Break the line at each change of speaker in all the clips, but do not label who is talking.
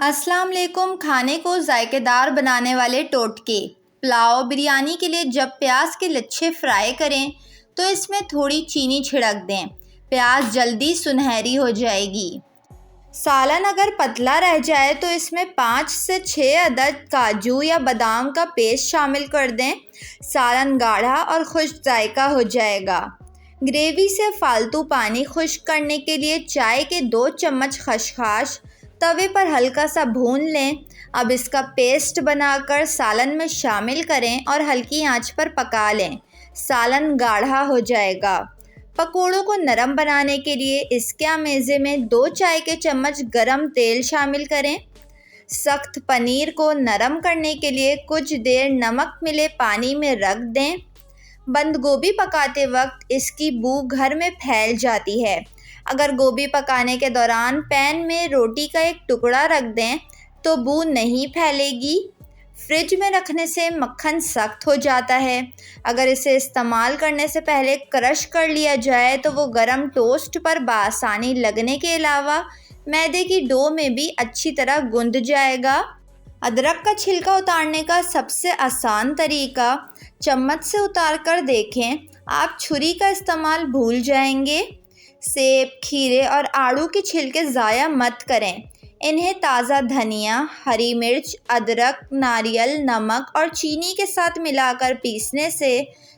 अस्सलाम वालेकुम। खाने को जायकेदार बनाने वाले टोटके। पुलाव बिरयानी के लिए जब प्याज के लच्छे फ्राई करें तो इसमें थोड़ी चीनी छिड़क दें। प्याज जल्दी सुनहरी हो जाएगी। सालन अगर पतला रह जाए तो इसमें 5 से 6 अदद काजू या बादाम का पेस्ट शामिल कर दें। सालन गाढ़ा और खुश्क जायका हो जाएगा। ग्रेवी से फालतू पानी खुश्क करने के लिए चाय के 2 चम्मच खसखस तवे पर हल्का सा भून लें। अब इसका पेस्ट बनाकर सालन में शामिल करें और हल्की आंच पर पका लें। सालन गाढ़ा हो जाएगा। पकोड़ों को नरम बनाने के लिए इसके आमेज़े में 2 चाय के चम्मच गरम तेल शामिल करें। सख्त पनीर को नरम करने के लिए कुछ देर नमक मिले पानी में रख दें। बंद गोभी पकाते वक्त इसकी बू घर में फैल जाती है। अगर गोभी पकाने के दौरान पैन में रोटी का एक टुकड़ा रख दें तो बू नहीं फैलेगी। फ्रिज में रखने से मक्खन सख्त हो जाता है। अगर इसे इस्तेमाल करने से पहले क्रश कर लिया जाए तो वो गरम टोस्ट पर बासानी लगने के अलावा मैदे की डो में भी अच्छी तरह गुंद जाएगा। अदरक का छिलका उतारने का सबसे आसान तरीका, चम्मच से उतार कर देखें, आप छुरी का इस्तेमाल भूल जाएंगे। सेब, खीरे और आड़ू के छिलके ज़ाया मत करें। इन्हें ताज़ा धनिया, हरी मिर्च, अदरक, नारियल, नमक और चीनी के साथ मिलाकर पीसने से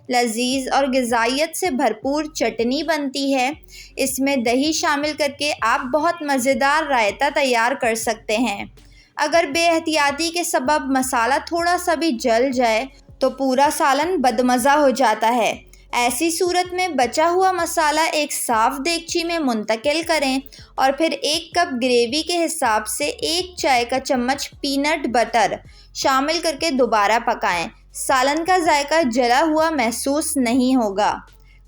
लजीज और ग़िज़ाइयत से भरपूर चटनी बनती है। इसमें दही शामिल करके आप बहुत मज़ेदार रायता तैयार कर सकते हैं। अगर बेएहतियाती के सबब मसाला थोड़ा सा भी जल जाए तो पूरा सालन बदमज़ा हो जाता है। ऐसी सूरत में बचा हुआ मसाला एक साफ़ देगची में मुंतकिल करें और फिर 1 कप ग्रेवी के हिसाब से 1 चाय का चम्मच पीनट बटर शामिल करके दोबारा पकाएं। सालन का जायका जला हुआ महसूस नहीं होगा।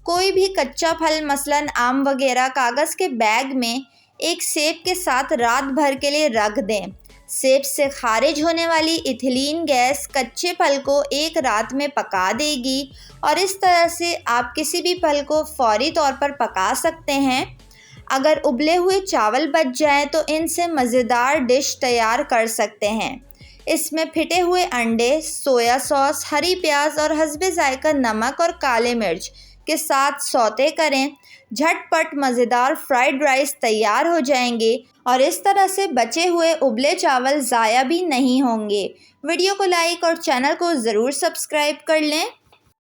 कोई भी कच्चा फल मसलन आम वगैरह कागज़ के बैग में एक सेब के साथ रात भर के लिए रख दें। सेब से खारिज होने वाली इथिलीन गैस कच्चे फल को एक रात में पका देगी और इस तरह से आप किसी भी फल को फौरी तौर पर पका सकते हैं। अगर उबले हुए चावल बच जाएं तो इनसे मज़ेदार डिश तैयार कर सकते हैं। इसमें फिटे हुए अंडे, सोया सॉस, हरी प्याज और हस्बे जायका नमक और काले मिर्च के साथ सौते करें। झटपट मज़ेदार फ्राइड राइस तैयार हो जाएंगे और इस तरह से बचे हुए उबले चावल ज़ाया भी नहीं होंगे। वीडियो को लाइक और चैनल को ज़रूर सब्सक्राइब कर लें।